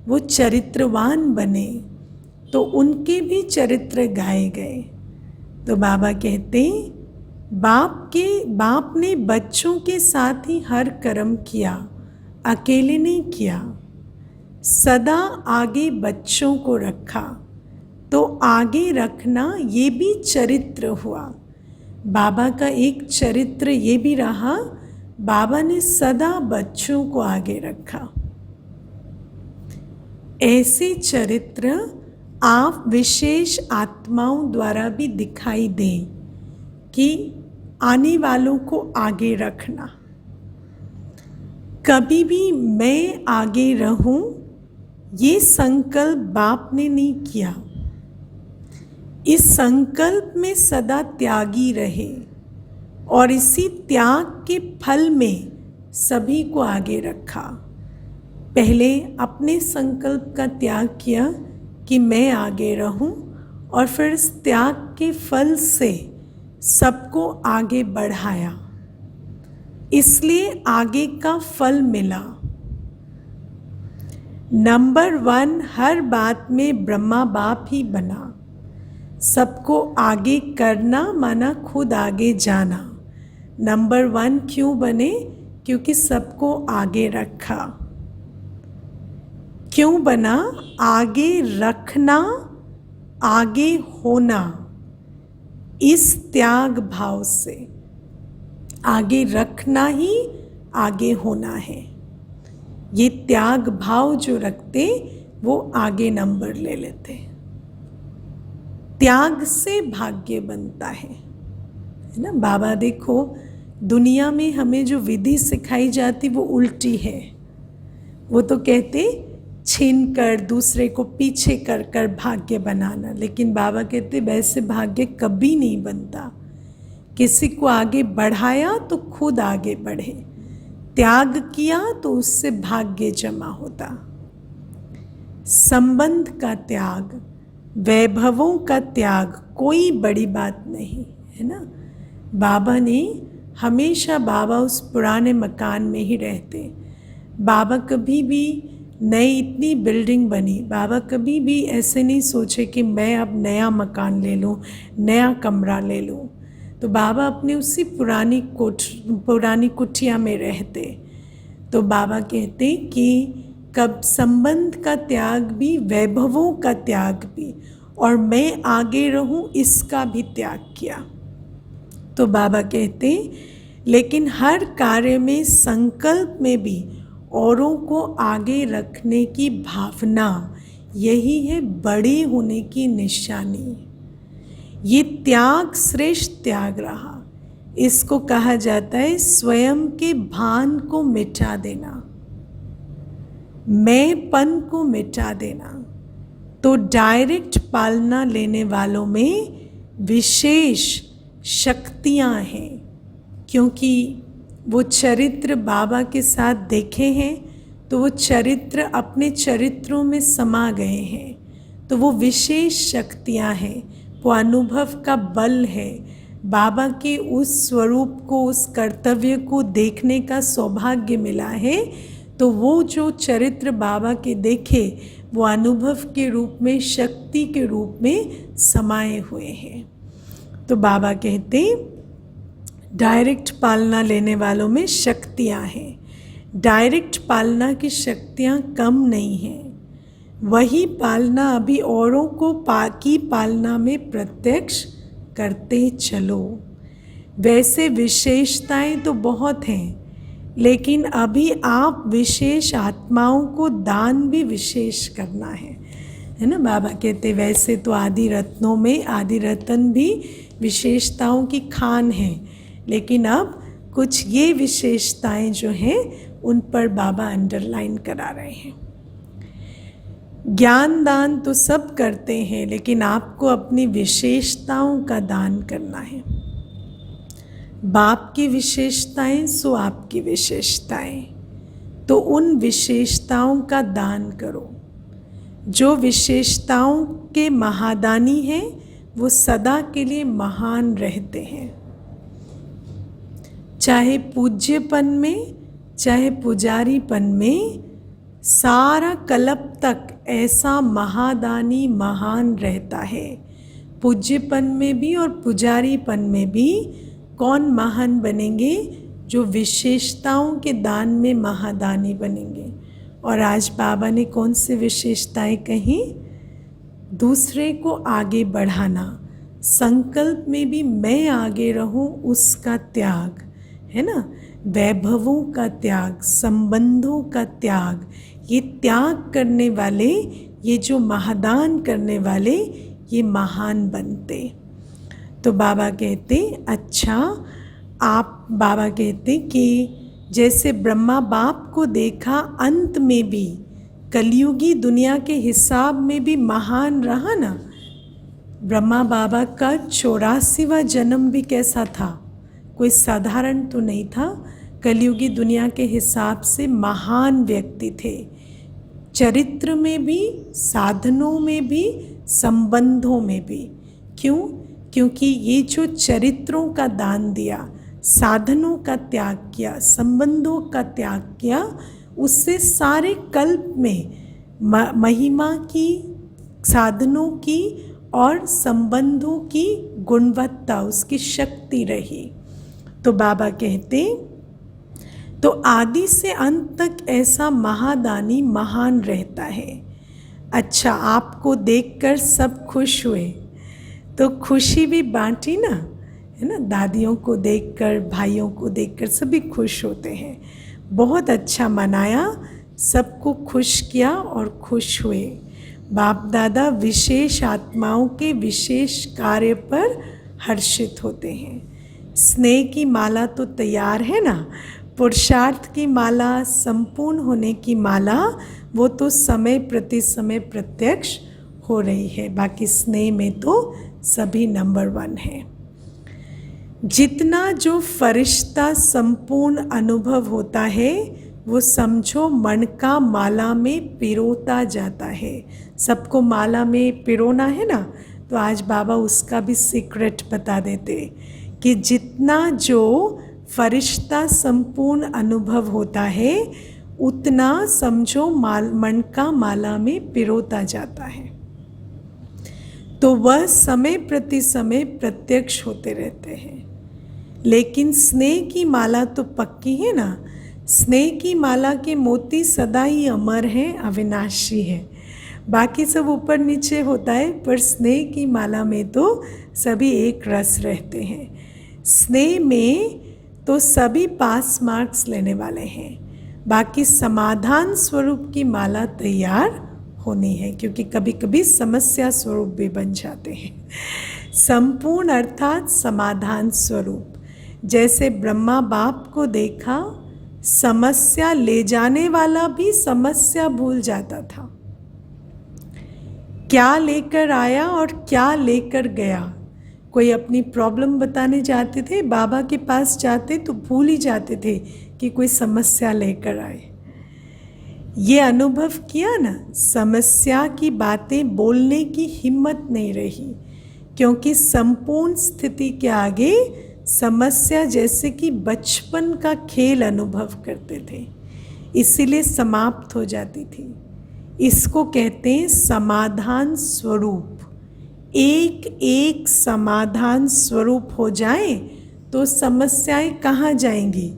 Speaker 1: वो चरित्रवान बने, तो उनके भी चरित्र गाए गए। तो बाबा कहते बाप ने बच्चों के साथ ही हर कर्म किया, अकेले नहीं किया। सदा आगे बच्चों को रखा, तो आगे रखना ये भी चरित्र हुआ। बाबा का एक चरित्र ये भी रहा, बाबा ने सदा बच्चों को आगे रखा। ऐसे चरित्र आप विशेष आत्माओं द्वारा भी दिखाई दें कि आने वालों को आगे रखना। कभी भी मैं आगे रहूं, ये संकल्प बाप ने नहीं किया। इस संकल्प में सदा त्यागी रहे और इसी त्याग के फल में सभी को आगे रखा। पहले अपने संकल्प का त्याग किया कि मैं आगे रहूं, और फिर इस त्याग के फल से सबको आगे बढ़ाया, इसलिए आगे का फल मिला। नंबर 1 हर बात में ब्रह्मा बाप ही बना। सबको आगे करना माना खुद आगे जाना। नंबर 1 क्यों बने? क्योंकि सबको आगे रखा। क्यों बना? आगे रखना, आगे होना, इस त्याग भाव से। आगे रखना ही आगे होना है। ये त्याग भाव जो रखते वो आगे नंबर ले लेते। त्याग से भाग्य बनता है ना। बाबा देखो, दुनिया में हमें जो विधि सिखाई जाती वो उल्टी है। वो तो कहते छीन कर दूसरे को पीछे कर कर भाग्य बनाना, लेकिन बाबा कहते वैसे भाग्य कभी नहीं बनता। किसी को आगे बढ़ाया तो खुद आगे बढ़े, त्याग किया तो उससे भाग्य जमा होता। संबंध का त्याग, वैभवों का त्याग कोई बड़ी बात नहीं है ना। बाबा ने हमेशा, बाबा उस पुराने मकान में ही रहते। बाबा कभी भी नई इतनी बिल्डिंग बनी, बाबा कभी भी ऐसे नहीं सोचे कि मैं अब नया मकान ले लूँ, नया कमरा ले लूँ। तो बाबा अपने उसी पुरानी कुटिया में रहते। तो बाबा कहते कि कब संबंध का त्याग भी, वैभवों का त्याग भी, और मैं आगे रहूं इसका भी त्याग किया। तो बाबा कहते लेकिन हर कार्य में, संकल्प में भी औरों को आगे रखने की भावना, यही है बड़े होने की निशानी। ये त्याग श्रेष्ठ त्याग रहा। इसको कहा जाता है स्वयं के भान को मिटा देना, मैंपन को मिटा देना। तो डायरेक्ट पालना लेने वालों में विशेष शक्तियां हैं, क्योंकि वो चरित्र बाबा के साथ देखे हैं, तो वो चरित्र अपने चरित्रों में समा गए हैं। तो वो विशेष शक्तियां हैं, वो अनुभव का बल है। बाबा के उस स्वरूप को, उस कर्तव्य को देखने का सौभाग्य मिला है। तो वो जो चरित्र बाबा के देखे, वो अनुभव के रूप में, शक्ति के रूप में समाये हुए हैं। तो बाबा कहते डायरेक्ट पालना लेने वालों में शक्तियां हैं। डायरेक्ट पालना की शक्तियां कम नहीं हैं। वही पालना अभी औरों को की पालना में प्रत्यक्ष करते चलो। वैसे विशेषताएं तो बहुत हैं, लेकिन अभी आप विशेष आत्माओं को दान भी विशेष करना है ना। बाबा कहते वैसे तो आदि रत्नों में आदि रत्न भी विशेषताओं की खान है, लेकिन अब कुछ ये विशेषताएं जो हैं उन पर बाबा अंडरलाइन करा रहे हैं। ज्ञान दान तो सब करते हैं, लेकिन आपको अपनी विशेषताओं का दान करना है। बाप की विशेषताएं सो आपकी विशेषताएं, तो उन विशेषताओं का दान करो। जो विशेषताओं के महादानी हैं वो सदा के लिए महान रहते हैं। चाहे पूज्यपन में चाहे पुजारीपन में, सारा कल्प तक ऐसा महादानी महान रहता है। पूज्यपन में भी और पुजारीपन में भी कौन महान बनेंगे? जो विशेषताओं के दान में महादानी बनेंगे। और आज बाबा ने कौन सी विशेषताएं कही? दूसरे को आगे बढ़ाना, संकल्प में भी मैं आगे रहूं उसका त्याग, है ना, वैभवों का त्याग, संबंधों का त्याग, ये त्याग करने वाले, ये जो महादान करने वाले, ये महान बनते। तो बाबा कहते अच्छा, आप बाबा कहते कि जैसे ब्रह्मा बाप को देखा अंत में भी कलयुगी दुनिया के हिसाब में भी महान रहा ना। ब्रह्मा बाबा का 84वां जन्म भी कैसा था? कोई साधारण तो नहीं था, कलयुगी दुनिया के हिसाब से महान व्यक्ति थे। चरित्र में भी, साधनों में भी, संबंधों में भी। क्यों? क्योंकि ये जो चरित्रों का दान दिया, साधनों का त्याग किया, संबंधों का त्याग किया, उससे सारे कल्प में महिमा की, साधनों की और संबंधों की गुणवत्ता, उसकी शक्ति रही। तो बाबा कहते तो आदि से अंत तक ऐसा महादानी महान रहता है। अच्छा, आपको देखकर सब खुश हुए तो खुशी भी बांटी ना, है ना। दादियों को देखकर, भाइयों को देखकर सभी खुश होते हैं। बहुत अच्छा मनाया, सबको खुश किया और खुश हुए। बाप दादा विशेष आत्माओं के विशेष कार्य पर हर्षित होते हैं। स्नेह की माला तो तैयार है ना, पुरुषार्थ की माला, संपूर्ण होने की माला, वो तो समय प्रति समय प्रत्यक्ष हो रही है। बाकी स्नेह में तो सभी नंबर 1 है। जितना जो फरिश्ता संपूर्ण अनुभव होता है, वो समझो मन का माला में पिरोता जाता है। सबको माला में पिरोना है ना, तो आज बाबा उसका भी सीक्रेट बता देते कि जितना जो फरिश्ता संपूर्ण अनुभव होता है, उतना समझो मन का माला में पिरोता जाता है। तो वह समय प्रति समय प्रत्यक्ष होते रहते हैं। लेकिन स्नेह की माला तो पक्की है ना। स्नेह की माला के मोती सदा ही अमर हैं, अविनाशी है। बाकी सब ऊपर नीचे होता है, पर स्नेह की माला में तो सभी एक रस रहते हैं। स्नेह में तो सभी पास मार्क्स लेने वाले हैं। बाकी समाधान स्वरूप की माला तैयार होनी है, क्योंकि कभी कभी समस्या स्वरूप भी बन जाते हैं। संपूर्ण अर्थात समाधान स्वरूप। जैसे ब्रह्मा बाप को देखा, समस्या ले जाने वाला भी समस्या भूल जाता था। क्या लेकर आया और क्या लेकर गया। कोई अपनी प्रॉब्लम बताने जाते थे, बाबा के पास जाते तो भूल ही जाते थे कि कोई समस्या लेकर आए। ये अनुभव किया ना, समस्या की बातें बोलने की हिम्मत नहीं रही, क्योंकि संपूर्ण स्थिति के आगे समस्या जैसे कि बचपन का खेल अनुभव करते थे, इसीलिए समाप्त हो जाती थी। इसको कहते हैं समाधान स्वरूप। एक एक समाधान स्वरूप हो जाए तो समस्याएं कहाँ जाएंगी?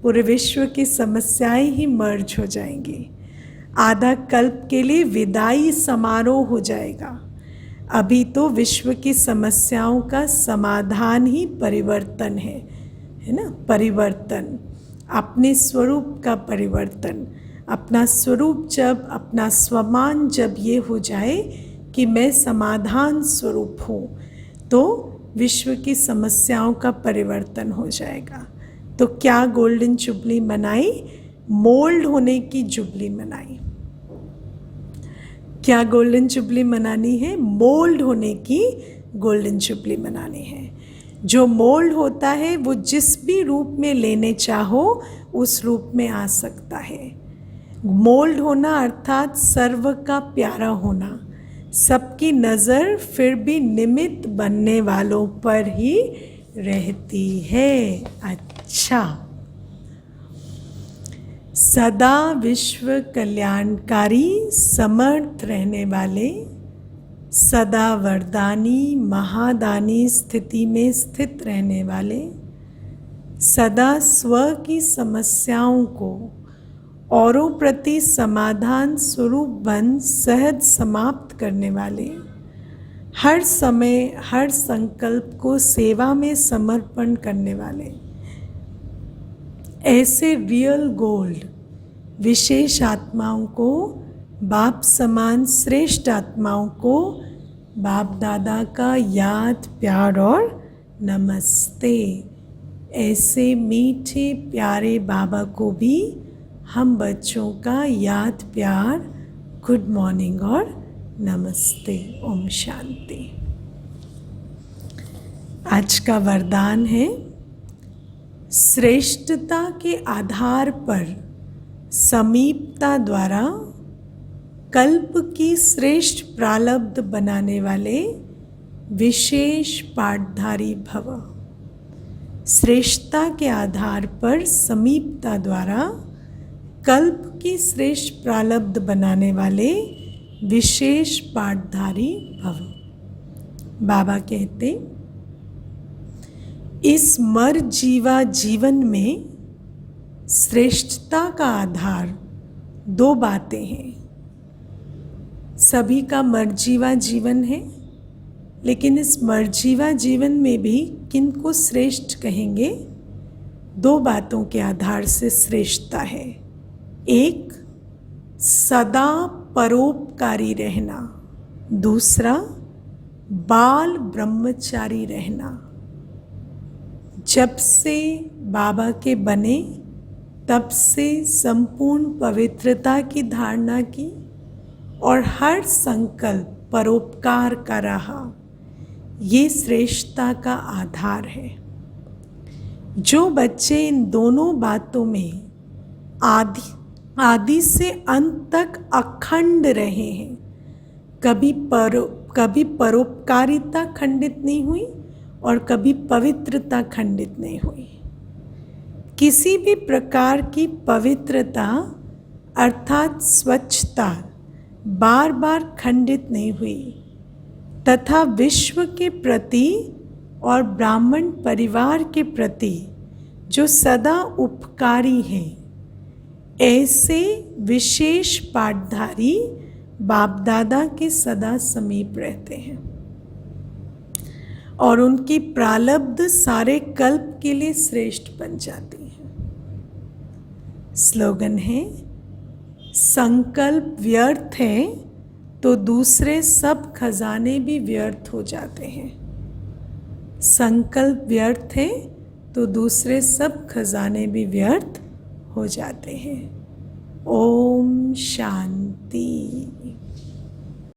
Speaker 1: पूरे विश्व की समस्याएं ही मर्ज हो जाएंगी। आधा कल्प के लिए विदाई समारोह हो जाएगा। अभी तो विश्व की समस्याओं का समाधान ही परिवर्तन है ना। परिवर्तन, अपने स्वरूप का परिवर्तन। अपना स्वरूप जब, अपना स्वमान जब ये हो जाए कि मैं समाधान स्वरूप हूँ, तो विश्व की समस्याओं का परिवर्तन हो जाएगा। तो क्या गोल्डन जुबली मनाई? मोल्ड होने की जुबली मनाई। क्या गोल्डन जुबली मनानी है? मोल्ड होने की गोल्डन जुबली मनानी है। जो मोल्ड होता है वो जिस भी रूप में लेने चाहो उस रूप में आ सकता है। मोल्ड होना अर्थात सर्व का प्यारा होना, सबकी नज़र फिर भी निमित्त बनने वालों पर ही रहती है। अच्छा, सदा विश्व कल्याणकारी समर्थ रहने वाले, सदा वरदानी महादानी स्थिति में स्थित रहने वाले, सदा स्व की समस्याओं को औरों प्रति समाधान स्वरूप बन सहज समाप्त करने वाले, हर समय हर संकल्प को सेवा में समर्पण करने वाले, ऐसे रियल गोल्ड विशेष आत्माओं को, बाप समान श्रेष्ठ आत्माओं को बाप दादा का याद प्यार और नमस्ते। ऐसे मीठे प्यारे बाबा को भी हम बच्चों का याद प्यार, गुड मॉर्निंग और नमस्ते। ओम शांति। आज का वरदान है, श्रेष्ठता के आधार पर समीपता द्वारा कल्प की श्रेष्ठ प्रारब्ध बनाने वाले विशेष पाठधारी भव। श्रेष्ठता के आधार पर समीपता द्वारा कल्प की श्रेष्ठ प्रारब्ध बनाने वाले विशेष पाठधारी भव। बाबा कहते, इस मर जीवा जीवन में श्रेष्ठता का आधार दो बातें हैं। सभी का मर्जीवा जीवन है, लेकिन इस मर्जीवा जीवन में भी किन को श्रेष्ठ कहेंगे? दो बातों के आधार से श्रेष्ठता है। एक, सदा परोपकारी रहना। दूसरा, बाल ब्रह्मचारी रहना। जब से बाबा के बने तब से संपूर्ण पवित्रता की धारणा की और हर संकल्प परोपकार का रहा। ये श्रेष्ठता का आधार है। जो बच्चे इन दोनों बातों में आदि से अंत तक अखंड रहे हैं, कभी परोपकारिता खंडित नहीं हुई और कभी पवित्रता खंडित नहीं हुई। किसी भी प्रकार की पवित्रता अर्थात स्वच्छता बार बार खंडित नहीं हुई, तथा विश्व के प्रति और ब्राह्मण परिवार के प्रति जो सदा उपकारी हैं, ऐसे विशेष पाठधारी बाप दादा के सदा समीप रहते हैं और उनकी प्रारब्ध सारे कल्प के लिए श्रेष्ठ बन जाती है। स्लोगन है, संकल्प व्यर्थ है तो दूसरे सब खजाने भी व्यर्थ हो जाते हैं। संकल्प व्यर्थ है तो दूसरे सब खजाने भी व्यर्थ हो जाते हैं। ओम शांति।